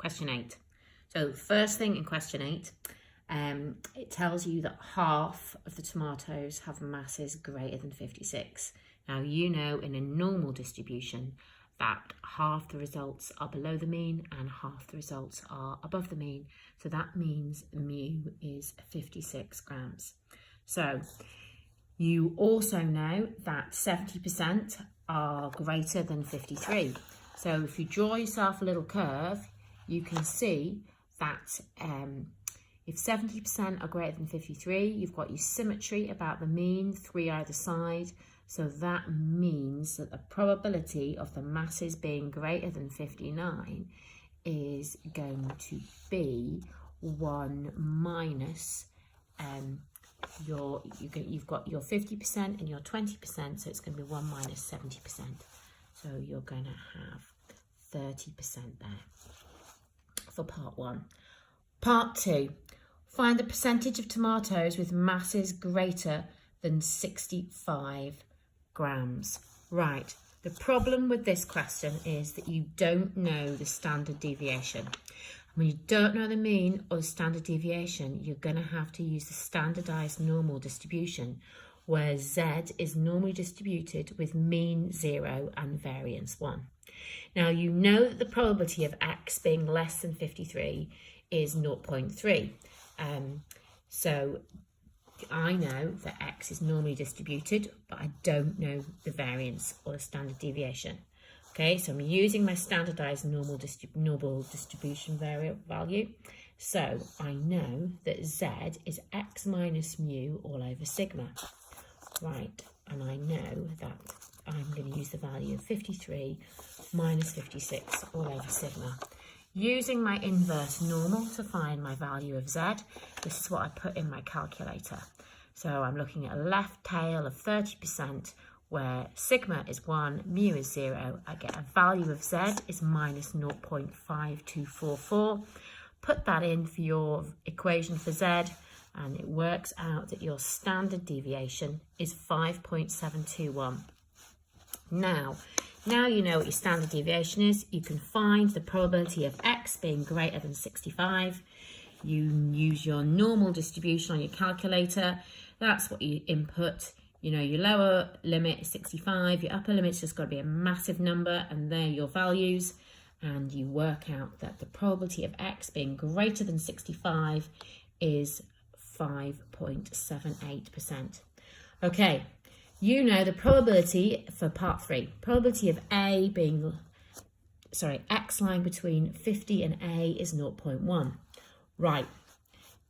question 8. So first thing in question 8, it tells you that half of the tomatoes have masses greater than 56. Now, you know in a normal distribution that half the results are below the mean and half the results are above the mean. So that means mu is 56 grams. So you also know that 70% are greater than 53. So if you draw yourself a little curve, you can see that if 70% are greater than 53, you've got your symmetry about the mean, 3 either side. So that means that the probability of the masses being greater than 59 is going to be 1 minus you've got your 50% and your 20%, so it's going to be 1 minus 70%. So you're going to have 30% there for part 1. Part 2, find the percentage of tomatoes with masses greater than 65 grams. Right, the problem with this question is that you don't know the standard deviation. When you don't know the mean or the standard deviation, you're going to have to use the standardized normal distribution, where Z is normally distributed with mean 0 and variance 1. Now, you know that the probability of X being less than 53 is 0.3. So I know that X is normally distributed, but I don't know the variance or the standard deviation. Okay, so I'm using my standardized normal distribution value. So I know that Z is X minus mu all over sigma. Right, and I know that I'm going to use the value of 53 minus 56 all over sigma. Using my inverse normal to find my value of Z, this is what I put in my calculator. So I'm looking at a left tail of 30%, where sigma is 1, mu is 0. I get a value of Z is minus 0.5244. Put that in for your equation for Z, and it works out that your standard deviation is 5.721. Now you know what your standard deviation is. You can find the probability of X being greater than 65. You use your normal distribution on your calculator. That's what you input. You know, your lower limit is 65, your upper limit's just got to be a massive number, and they're your values. And you work out that the probability of X being greater than 65 is 5.78%. Okay. You know the probability for part 3. Probability of X lying between 50 and A is 0.1. Right.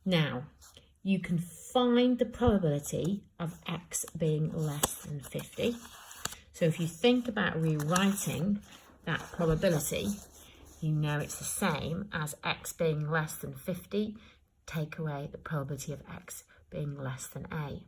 Now, you can find the probability of X being less than 50. So if you think about rewriting that probability, you know it's the same as X being less than 50. Take away the probability of X being less than A.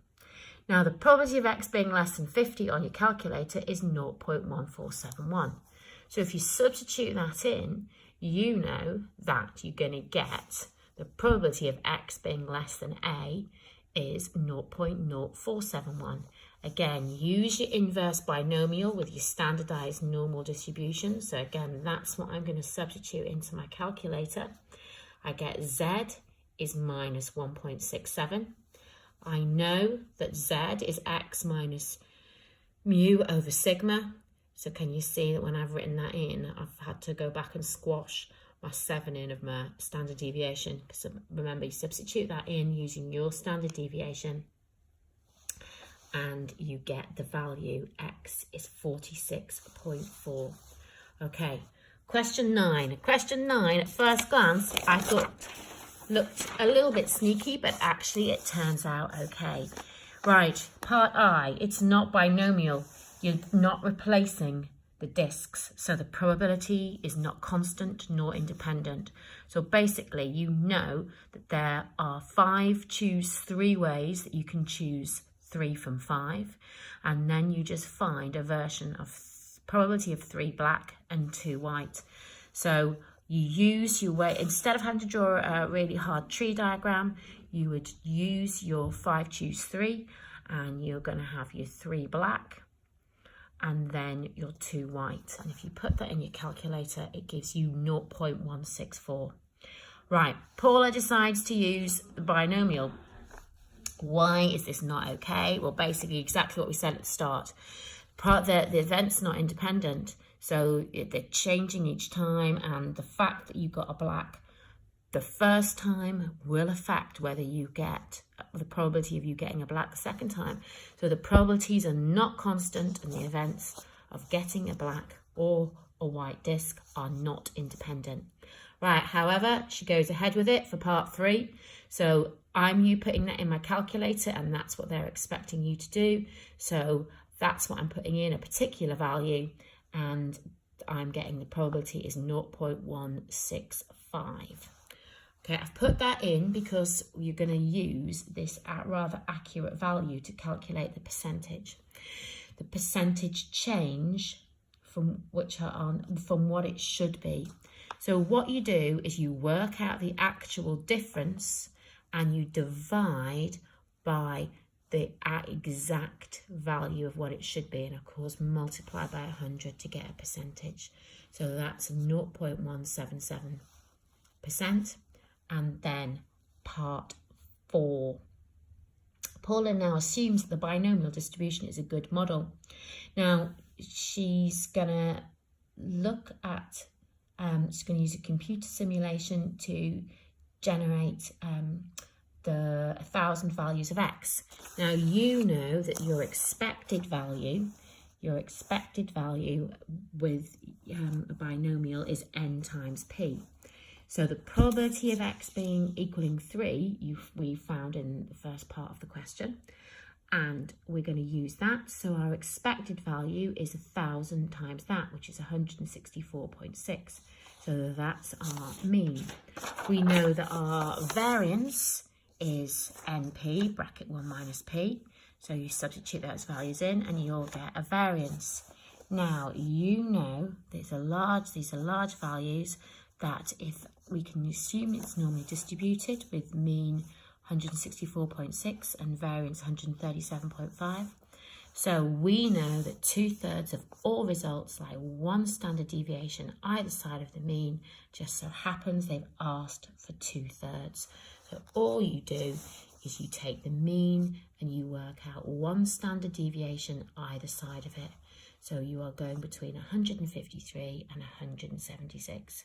Now, the probability of X being less than 50 on your calculator is 0.1471. So if you substitute that in, you know that you're going to get the probability of X being less than A is 0.0471. Again, use your inverse binomial with your standardized normal distribution. So again, that's what I'm going to substitute into my calculator. I get Z is minus 1.67. I know that Z is X minus mu over sigma. So can you see that when I've written that in, I've had to go back and squash my 7 in of my standard deviation. Because remember, you substitute that in using your standard deviation and you get the value X is 46.4. Okay, question 9. Question 9, at first glance, I thought looked a little bit sneaky, but actually it turns out okay. Right, part I, it's not binomial. You're not replacing the discs, so the probability is not constant nor independent. So basically, you know that there are 5 choose 3 ways that you can choose 3 from 5, and then you just find a version of probability of 3 black and 2 white. So you use your way, instead of having to draw a really hard tree diagram, you would use your 5 choose 3, and you're going to have your 3 black and then your 2 white. And if you put that in your calculator, it gives you 0.164. Right, Paula decides to use the binomial. Why is this not okay? Well, basically exactly what we said at the start. The event's not independent, so they're changing each time, and the fact that you got a black the first time will affect whether you get the probability of you getting a black the second time. So the probabilities are not constant, and the events of getting a black or a white disc are not independent. Right, however, she goes ahead with it for part 3. So I'm putting that in my calculator, and that's what they're expecting you to do. So that's what I'm putting in, a particular value, and I'm getting the probability is 0.165. Okay, I've put that in because you're going to use this rather accurate value to calculate the percentage. The percentage change from what it should be. So what you do is you work out the actual difference and you divide by the exact value of what it should be, and of course multiply by 100 to get a percentage. So that's 0.177%. And then part 4. Paula now assumes that the binomial distribution is a good model. Now she's gonna look at she's going to use a computer simulation to generate the 1,000 values of x. Now you know that your expected value with a binomial is n times p. So the probability of x equaling 3 we found in the first part of the question, and we're going to use that. So our expected value is 1,000 times that, which is 164.6. So that's our mean. We know that our variance is NP, bracket 1 minus P. So you substitute those values in and you'll get a variance. Now, you know these are large values that if we can assume it's normally distributed with mean 164.6 and variance 137.5. So we know that 2/3 of all results lie 1 standard deviation either side of the mean. Just so happens they've asked for 2/3. So all you do is you take the mean and you work out 1 standard deviation either side of it. So you are going between 153 and 176.